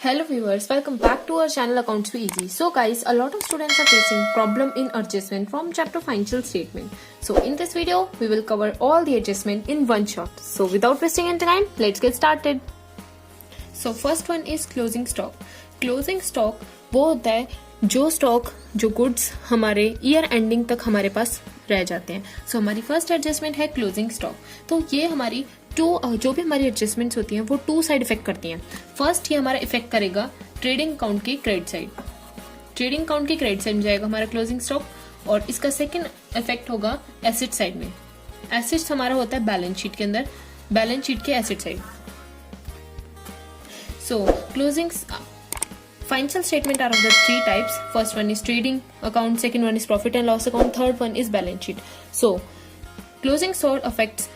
Hello viewers, welcome back to our channel Accounts Be Easy. So guys, a lot of students are facing problem in adjustment from chapter financial statement. So in this video, we will cover all the adjustment in one shot. So without wasting any time, let's get started. So first one is closing stock. Closing stock वो होता है जो stock जो goods हमारे year ending तक हमारे पास रह जाते हैं. सो हमारी फर्स्ट एडजस्टमेंट है क्लोजिंग स्टॉक. तो ये हमारी जो भी हमारी एडजस्टमेंट्स होती हैं वो टू साइड इफेक्ट करती हैं. फर्स्ट ये हमारा इफेक्ट करेगा ट्रेडिंग अकाउंट के क्रेडिट साइड. ट्रेडिंग अकाउंट के क्रेडिट साइड में जाएगा हमारा क्लोजिंग स्टॉक और इसका सेकंड इफेक्ट होगा एसेट साइड में. एसेट्स हमारा होता है बैलेंस शीट के अंदर, बैलेंस शीट के asset side. So closing financial statement are of the three types. First one is trading account, second one is profit and loss account, third one is balance sheet. So closing stock affects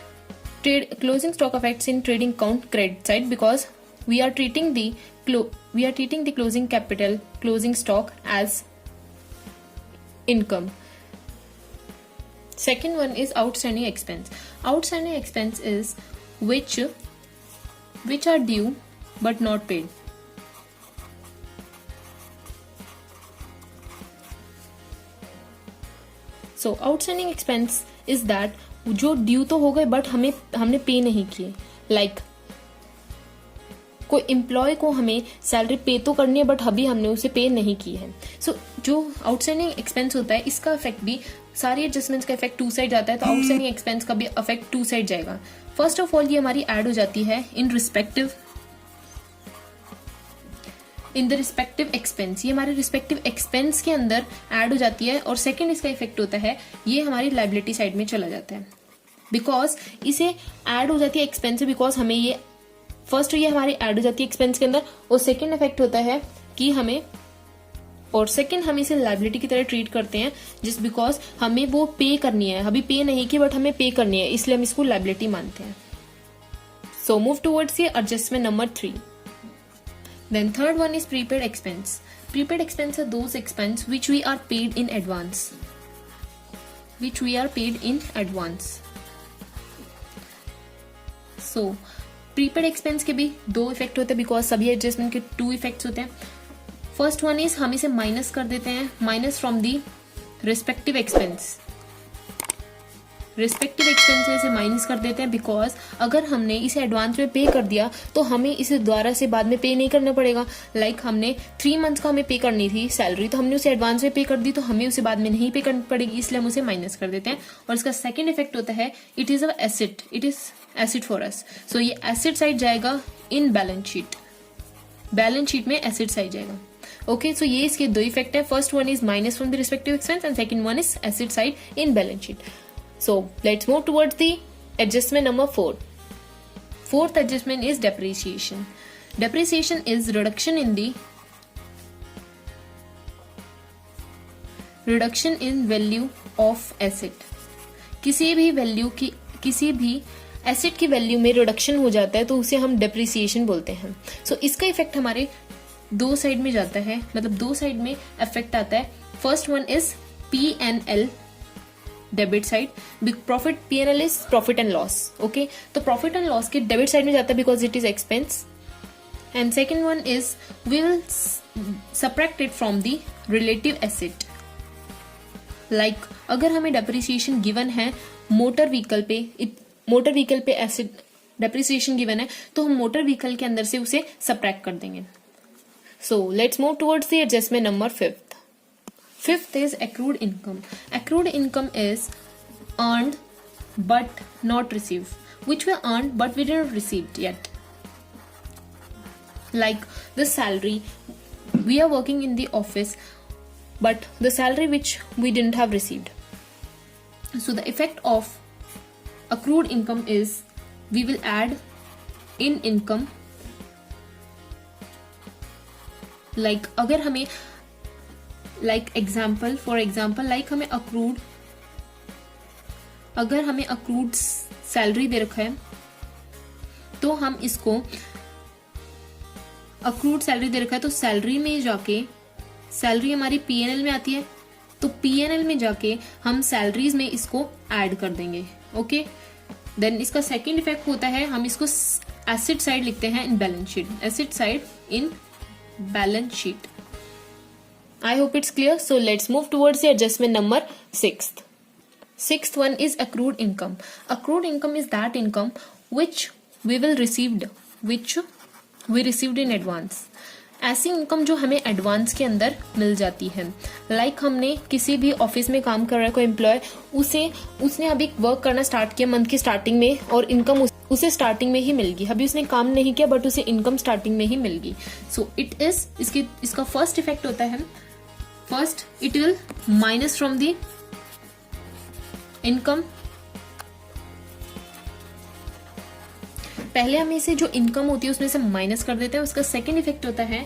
in trading account credit side because we are treating the closing capital, closing stock as income. Second one is outstanding expense. Outstanding expense is which are due but not paid. So outstanding expense is that जो due तो हो गए but हमने पे नहीं किए. Like कोई employ को हमें सैलरी पे तो करनी है बट अभी हमने उसे पे नहीं की है. सो जो आउटस्टैंडिंग एक्सपेंस होता है इसका इफेक्ट भी सारी एडजस्टमेंट्स का इफेक्ट टू साइड जाता है. तो आउटस्टैंडिंग एक्सपेंस का भी इफेक्ट टू साइड जाएगा. फर्स्ट ऑफ ऑल ये हमारी ऐड हो जाती है इन द रिस्पेक्टिव एक्सपेंस. ये हमारे रिस्पेक्टिव एक्सपेंस के अंदर ऐड हो जाती है. और सेकंड इसका इफेक्ट होता है ये हमारी लायबिलिटी साइड में चला जाता है बिकॉज इसे ऐड हो जाती है एक्सपेंस से. बिकॉज हमें ये फर्स्ट ये हमारी ऐड हो जाती है एक्सपेंस के अंदर और सेकंड इफेक्ट होता है कि हम इसे लायबिलिटी की तरह ट्रीट करते हैं जिस बिकॉज हमें वो पे करनी है. अभी पे नहीं की बट हमें पे करनी है इसलिए हम इसको लायबिलिटी मानते हैं. सो मूव टुवर्ड्स ये adjustment number 3. Then third one is prepaid expense. Prepaid expense are those expense which we are paid in advance. So prepaid expense के भी दो इफेक्ट होते हैं बिकॉज सभी एडजस्टमेंट के टू इफेक्ट्स होते हैं. फर्स्ट वन इज हम इसे माइनस कर देते हैं, minus from the respective expense. Respective expense से माइनस कर देते हैं बिकॉज अगर हमने इसे एडवांस में पे कर दिया तो हमें इसे दोबारा से बाद में पे नहीं करना पड़ेगा. लाइक हमने 3 मंथ्स का हमें पे करनी थी सैलरी तो हमने उसे एडवांस में पे कर दी तो हमें उसे बाद में नहीं पे करनी पड़ेगी इसलिए हम उसे माइनस कर देते हैं. और इसका सेकंड इफेक्ट होता है it is asset for us. So ये एसेट साइड जाएगा इन बैलेंस शीट में एसेट साइड जाएगा. ओके सो ये इसके दो इफेक्ट है. First one is minus from the respective expense and second one is asset side in balance sheet. So let's move towards the adjustment number 4. Fourth adjustment is depreciation. Depreciation is reduction in value of asset. किसी भी asset की value में reduction हो जाता है तो उसे हम डेप्रिसिएशन बोलते हैं. सो इसका इफेक्ट हमारे दो साइड में जाता है, मतलब दो साइड में इफेक्ट आता है. First one is P&L debit side. Profit P&L is profit and loss. Okay तो प्रॉफिट एंड लॉस के डेबिट साइड में जाता है because it is expense. And second one is we will subtract it from the relative asset. Like अगर हमें depreciation given है motor vehicle पे asset depreciation given है तो हम मोटर व्हीकल के अंदर से उसे सब्ट्रैक्ट कर देंगे. So let's move towards the adjustment number 5. Fifth is accrued income. Accrued income is earned but not received, which we earned but we didn't receive yet. Like the salary, we are working in the office, but the salary which we didn't have received. So the effect of accrued income is we will add in income. Like अगर हमें for example हमें accrued salary दे रखा है तो हम इसको तो salary में जाके सैलरी हमारी P&L में आती है तो P&L में जाके हम सैलरीज में इसको ऐड कर देंगे. ओके देन इसका सेकेंड इफेक्ट होता है हम इसको एसेट साइड लिखते हैं इन balance sheet. Asset side in balance sheet. I hope it's clear. So let's move towards the adjustment number 6th. Sixth one is accrued income. Accrued income is that income which we received in advance. ऐसी income जो हमें advance के अंदर मिल जाती है. Like हमने किसी भी ऑफिस में काम कर रहा है कोई एम्प्लॉय, उसने अभी वर्क करना स्टार्ट किया मंथ की स्टार्टिंग में और इनकम उसे स्टार्टिंग में ही मिल गई. अभी उसने काम नहीं किया बट उसे इनकम स्टार्टिंग में ही मिल गई. सो इट इज इसका फर्स्ट इफेक्ट होता है, first it will minus from the income. पहले हम इसे जो इनकम होती है उसमें से माइनस कर देते हैं. उसका सेकेंड इफेक्ट होता है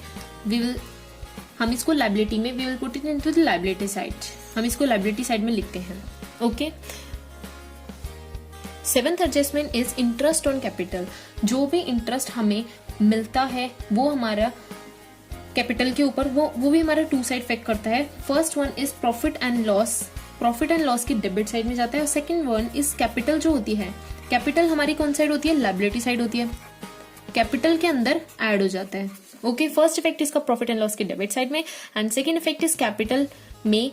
हम इसको लायबिलिटी में we will put it into the liability side. हम इसको लायबिलिटी साइड में लिखते हैं. Okay. Seventh adjustment is interest on capital. जो भी इंटरेस्ट हमें मिलता है वो हमारा कैपिटल के ऊपर वो भी हमारा टू साइड इफेक्ट करता है. First one is profit and loss की डेबिट साइड में जाता है. और सेकंड वन इज कैपिटल जो होती है. कैपिटल हमारी कौन साइड होती है? लायबिलिटी साइड होती है. कैपिटल के अंदर ऐड हो जाता है. ओके. फर्स्ट इफेक्ट इसका प्रॉफिट एंड लॉस की डेबिट साइड में and second effect is capital में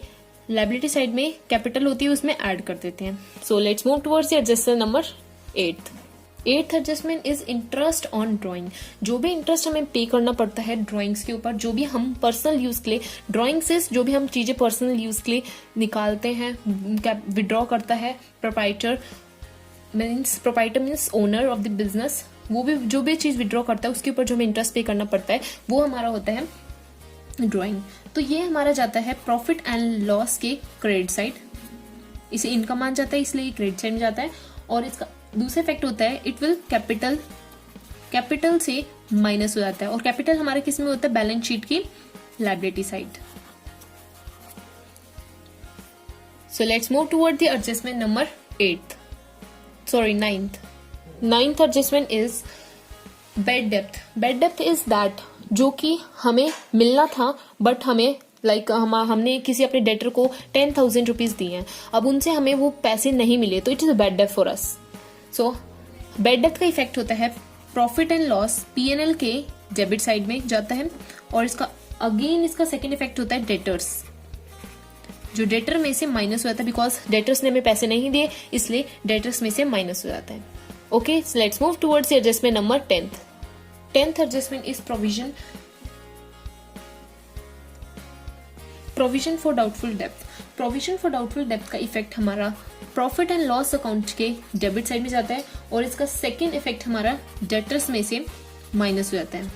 लायबिलिटी साइड में कैपिटल होती है उसमें ऐड कर देते हैं. So let's move towards the adjustment number 8. Eighth adjustment is interest on drawing. जो भी इंटरेस्ट हमें पे करना पड़ता है ड्राइंग्स के ऊपर, जो भी हम पर्सनल यूज के लिए ड्राइंग से जो भी हम चीजें पर्सनल यूज के लिए निकालते हैं, विड्रॉ करता है proprietor means owner of the business. वो भी जो भी चीज विड्रॉ करता है उसके ऊपर जो हमें इंटरेस्ट पे करना पड़ता है वो हमारा होता है ड्राइंग. तो ये हमारा जाता है प्रॉफिट एंड लॉस के क्रेडिट साइड. इसे इनकम मान जाता है इसलिए क्रेडिट साइड में जाता है. और इसका दूसरा इफेक्ट होता है इट विल कैपिटल से माइनस हो जाता है. और कैपिटल हमारे किस में होता है? बैलेंस शीट की liability side. So let's move toward the adjustment number 9th. 9th adjustment is bed depth. Bed depth is that जो कि हमें मिलना था बट हमें हमने किसी अपने डेटर को 10,000 रुपीज दिए हैं, अब उनसे हमें वो पैसे नहीं मिले तो it is bed depth for us. So bad depth का इफेक्ट होता है प्रॉफिट एंड लॉस P&L के डेबिट साइड में जाता है. और इसका सेकेंड इफेक्ट होता है डेटर्स. जो डेटर में से माइनस हो जाता है बिकॉज डेटर्स ने हमें पैसे नहीं दिए इसलिए डेटर्स में से माइनस हो जाता है. Okay. Let's move towards the adjustment number 10th. 10th adjustment is provision for doubtful डेब्ट. प्रोविजन फॉर डाउटफुल डेब्ट का इफेक्ट हमारा प्रॉफिट एंड लॉस अकाउंट के डेबिट साइड में जाता है और इसका सेकेंड इफेक्ट हमारा डेटर्स में से माइनस हो जाता है.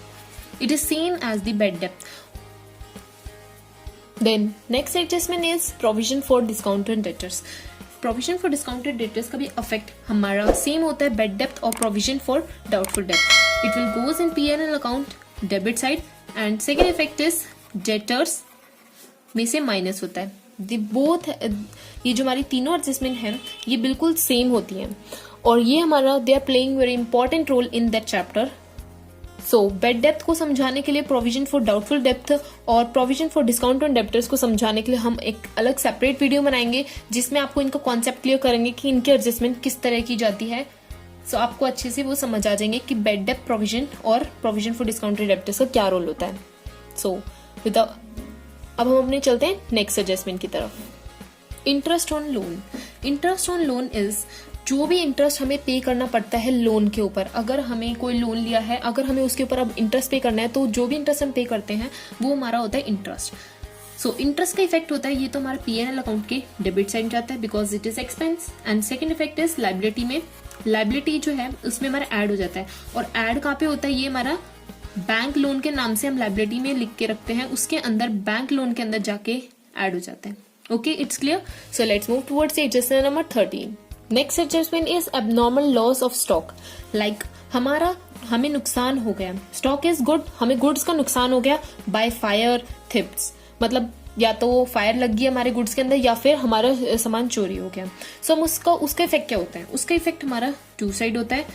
It is same as the bad डेब्ट. Then next adjustment is provision for discounted debtors. Provision for discounted debtors का भी इफेक्ट हमारा सेम होता है बेड डेब्ट और प्रोविजन फॉर डाउटफुल डेब्ट. It will goes in P&L account debit side and second effect is debtors में से माइनस होता है. ये जो हमारी तीनों एडजस्टमेंट है ये बिल्कुल सेम होती हैं और ये हमारा they are playing very important role in that chapter. So bad डेप्थ को समझाने के लिए प्रोविजन फॉर डाउटफुल डेप्थ और provision for discount on debtors को समझाने के लिए हम एक अलग सेपरेट वीडियो बनाएंगे जिसमें आपको इनका कॉन्सेप्ट क्लियर करेंगे कि इनकी एडजस्टमेंट किस तरह की जाती है. सो आपको अच्छे से वो समझ आ जाएंगे कि बेड डेप्थ प्रोविजन और प्रोविजन फॉर डिस्काउंटेड डेप्टर्स का क्या रोल होता है. सो अब हम अपने चलते हैं नेक्स्ट एडजस्टमेंट की तरफ. Interest on loan. Interest on loan is जो भी इंटरेस्ट हमें पे करना पड़ता है लोन के ऊपर. अगर हमें कोई लोन लिया है, अगर हमें उसके ऊपर अब इंटरेस्ट पे करना है तो जो भी इंटरेस्ट हम पे करते हैं वो हमारा होता है इंटरेस्ट. सो इंटरेस्ट का इफेक्ट होता है ये तो हमारा P&L अकाउंट के डेबिट साइड जाता है because it is expense. And second effect is liability में. लायबिलिटी जो है उसमें हमारा ऐड हो जाता है और ऐड कहाँ पे होता है? ये हमारा बैंक लोन के नाम से हम लायबिलिटी में लिख के रखते हैं, उसके अंदर बैंक लोन के अंदर जाके ऐड हो जाता है. Okay. It's clear. So let's move towards the adjustment number 13. Next adjustment is abnormal loss of stock. Like हमें नुकसान हो गया. स्टॉक इज गुड, हमें गुड्स का नुकसान हो गया बाय फायर थिफ्ट्स. मतलब या तो फायर लग गई हमारे गुड्स के अंदर या फिर हमारा सामान चोरी हो गया. सो हम उसका इफेक्ट क्या होता है? उसका इफेक्ट हमारा टू साइड होता है.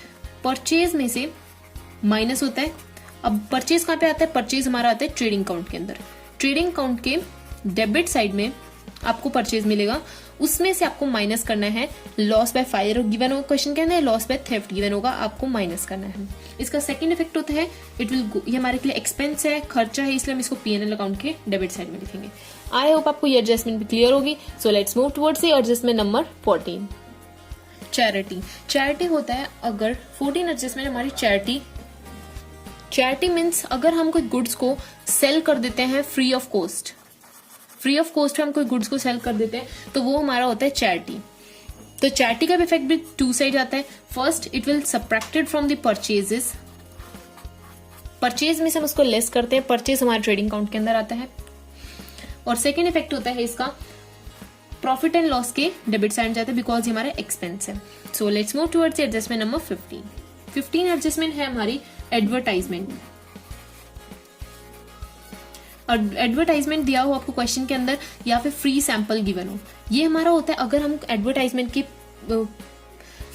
परचेज में से माइनस होता है. अब परचेज कहाँ पे आता है? परचेज हमारा आता है ट्रेडिंग अकाउंट के अंदर. ट्रेडिंग अकाउंट के डेबिट साइड में आपको परचेज मिलेगा उसमें से आपको माइनस करना है लॉस बाय फायर गिवन होगा क्वेश्चन के अंदर, लॉस बाय थेफ्ट गिवन होगा, आपको माइनस करना है। इसका सेकंड इफेक्ट होता है इट विल ये हमारे के लिए एक्सपेंस है, खर्चा है, इसलिए हम इसको P&L अकाउंट के डेबिट साइड में लिखेंगे। आई होप आपको ये एडजस्टमेंट भी क्लियर होगी। So let's move towards the adjustment number 14, charity. Charity होता है अगर 14 एडजस्टमेंट हमारी चैरिटी मीन्स अगर हम कोई गुड्स को सेल कर देते हैं फ्री ऑफ कॉस्ट पे हम कोई गुड्स को सेल कर देते हैं तो वो हमारा होता है चैरिटी। तो चैरिटी का भी इफेक्ट भी टू साइड आता है। First it will subtracted from the purchase में से हम उसको लेस करते हैं, परचेज हमारे ट्रेडिंग अकाउंट के अंदर आता है। और सेकेंड इफेक्ट होता है इसका प्रॉफिट एंड लॉस के डेबिट साइड जाता है बिकॉज ये हमारा एक्सपेंस है। So let's move towards adjustment number 15 adjustment है हमारी एडवर्टाइजमेंट। और एडवर्टाइजमेंट दिया हो आपको क्वेश्चन के अंदर या फिर फ्री सैंपल गिवन हो, ये हमारा होता है अगर हम एडवर्टाइजमेंट की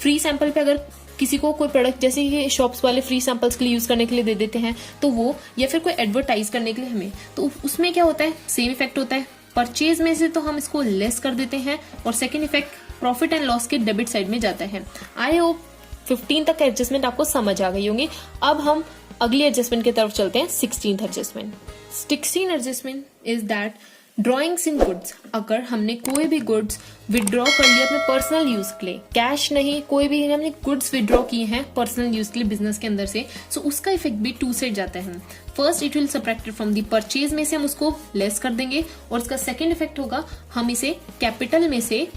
फ्री सैंपल पे अगर किसी को कोई प्रोडक्ट जैसे कि शॉप्स वाले फ्री सैंपल्स के लिए यूज करने के लिए दे देते हैं तो वो, या फिर कोई एडवर्टाइज करने के लिए हमें, तो उसमें क्या होता है सेम इफेक्ट होता है। परचेज में से तो हम इसको लेस कर देते हैं और second effect profit and loss के डेबिट साइड में जाता है। आई होप 15 तक एडजस्टमेंट आपको समझ आ गई होंगी। अब हम अगली एडजस्टमेंट की तरफ चलते हैं, 16th adjustment. 16 adjustment is that drawings in goods. अगर हमने कोई भी गुड्स विड्रॉ कर लिया अपने पर्सनल यूज के लिए, कैश नहीं, कोई भी हमने गुड्स विड्रॉ किए हैं पर्सनल यूज के लिए बिजनेस के अंदर से, सो उसका इफेक्ट भी टू साइड जाता है। First it will subtracted from the purchase में से हम उसको लेस कर देंगे और इसका सेकेंड इफेक्ट होगा हम इसे कैपिटल में से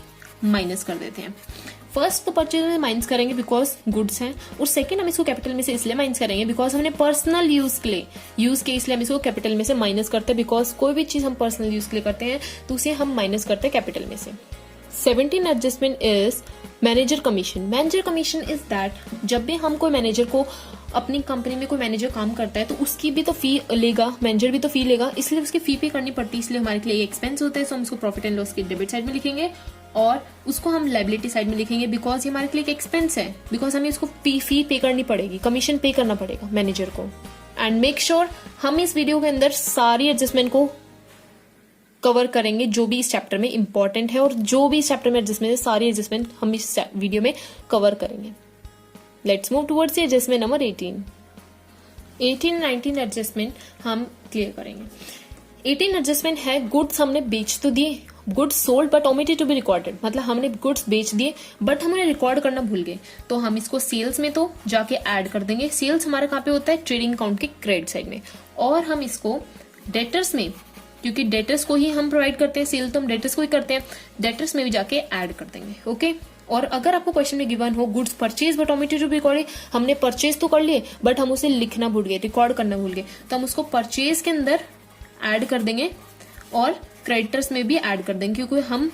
माइनस कर देते हैं। फर्स्ट तो परचेज में माइनस करेंगे बिकॉज गुड्स हैं, और सेकंड हम इसको कैपिटल में से इसलिए माइनस करेंगे बिकॉज हमने पर्सनल यूज के इसलिए हम इसको कैपिटल में से माइनस करते हैं बिकॉज कोई भी चीज हम पर्सनल यूज के लिए करते हैं तो उसे हम माइनस करते हैं कैपिटल में से। 17 adjustment is manager commission. Manager commission is that जब भी हम कोई मैनेजर को अपनी कंपनी में कोई मैनेजर काम करता है तो उसकी भी तो फी लेगा, मैनेजर भी तो फी लेगा, इसलिए उसकी फी पे करनी पड़ती है, इसलिए हमारे के लिए एक्सपेंस होता है। सो हम उसको प्रॉफिट एंड लॉस के डेबिट साइड में लिखेंगे और उसको हम लायबिलिटी साइड में लिखेंगे बिकॉज ये हमारे के लिए एक एक्सपेंस है, बिकॉज हमें उसको फी पे करनी पड़ेगी, कमीशन पे करना पड़ेगा मैनेजर को। एंड मेक श्योर हम इस वीडियो के अंदर सारी एडजस्टमेंट को कवर करेंगे जो भी इस चैप्टर में इंपॉर्टेंट है, और जो भी इस चैप्टर में एडजस्टमेंट है सारी एडजस्टमेंट हम इस वीडियो में कवर करेंगे। Let's move towards adjustment number 18 19 adjustment हम क्लियर करेंगे। 18 एडजस्टमेंट है गुड्स हमने बेच तो दिए, goods sold but omitted to be recorded, मतलब हमने गुड्स बेच दिए बट हम उन्हें रिकॉर्ड करना भूल गए, तो हम इसको सेल्स में तो जाके ऐड कर देंगे। सेल्स हमारा कहाँ पे होता है, ट्रेडिंग अकाउंट के क्रेडिट साइड में, और हम इसको डेटर्स में, क्योंकि डेटर्स को ही हम प्रोवाइड करते हैं, सेल तो हम डेटर्स को ही करते हैं, डेटर्स में भी जाके ऐड कर देंगे। ओके, और अगर आपको क्वेश्चन में गिवन हो goods purchase but omitted to be recorded, हमने परचेज तो कर लिए बट हम उसे लिखना भूल गए, रिकॉर्ड करना भूल गए, तो हम उसको परचेज के अंदर ऐड कर देंगे और क्रेडिटर्स में भी ऐड कर देंगे, क्योंकि हम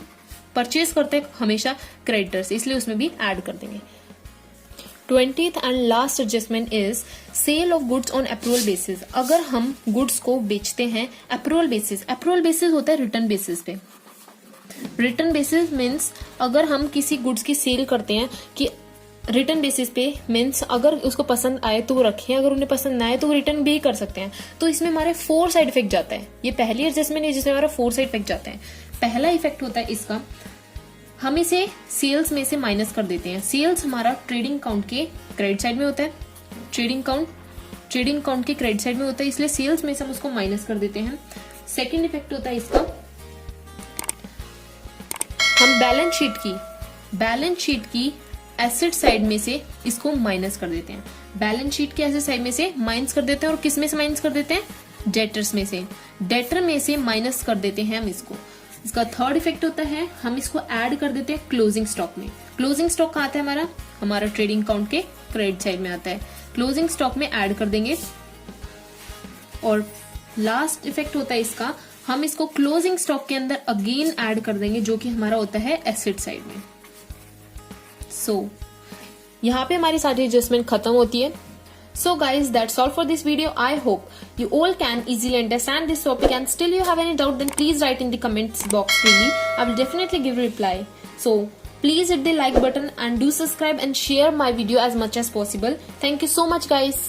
परचेज करते हैं हमेशा क्रेडिटर्स, इसलिए उसमें भी ऐड कर देंगे। 20th and last adjustment is sale of goods on approval basis. अगर हम गुड्स को बेचते हैं अप्रूवल बेसिस होता है रिटर्न बेसिस पे। रिटर्न बेसिस मीन्स अगर हम किसी गुड्स की सेल करते हैं कि रिटर्न बेसिस पे मीन्स अगर उसको पसंद आए तो वो रखें, अगर उन्हें पसंद ना आए तो वो रिटर्न भी कर सकते हैं। तो इसमें हमारे 4 साइड इफेक्ट जाता है। ये पहली एडजस्टमेंट है जिसमें हमारा 4 साइड इफेक्ट जाता है। पहला इफेक्ट होता है इसका, हम इसे सेल्स में से माइनस कर देते हैं। सेल्स हमारा ट्रेडिंग अकाउंट के क्रेडिट साइड में होता है, ट्रेडिंग अकाउंट के क्रेडिट साइड में होता है, इसलिए सेल्स में से हम उसको माइनस कर देते हैं। सेकेंड इफेक्ट होता है इसका, हम बैलेंस शीट की एसेट साइड में से इसको माइनस कर देते हैं। बैलेंस शीट के एसेट साइड में से माइनस कर देते हैं, और किस में से माइनस कर देते हैं, डेटर्स में से। डेटर में से माइनस कर देते हैं हम इसको। इसका थर्ड इफेक्ट होता है हम इसको ऐड कर देते हैं क्लोजिंग स्टॉक में। क्लोजिंग स्टॉक कहाँ आता है, हमारा ट्रेडिंग अकाउंट के क्रेडिट साइड में आता है, क्लोजिंग स्टॉक में ऐड कर देंगे। और लास्ट इफेक्ट होता है इसका, हम इसको क्लोजिंग स्टॉक के अंदर अगेन ऐड कर देंगे, जो कि हमारा होता है एसेट साइड में। सो यहाँ पे हमारी सारी एडजस्टमेंट खत्म होती है। So guys, that's all for this video. I hope you all can easily understand this topic, and still you have any doubt, then please write in the comments box freely. I will definitely give a reply. So please hit the like button and do subscribe and share my video as much as possible. Thank you so much guys.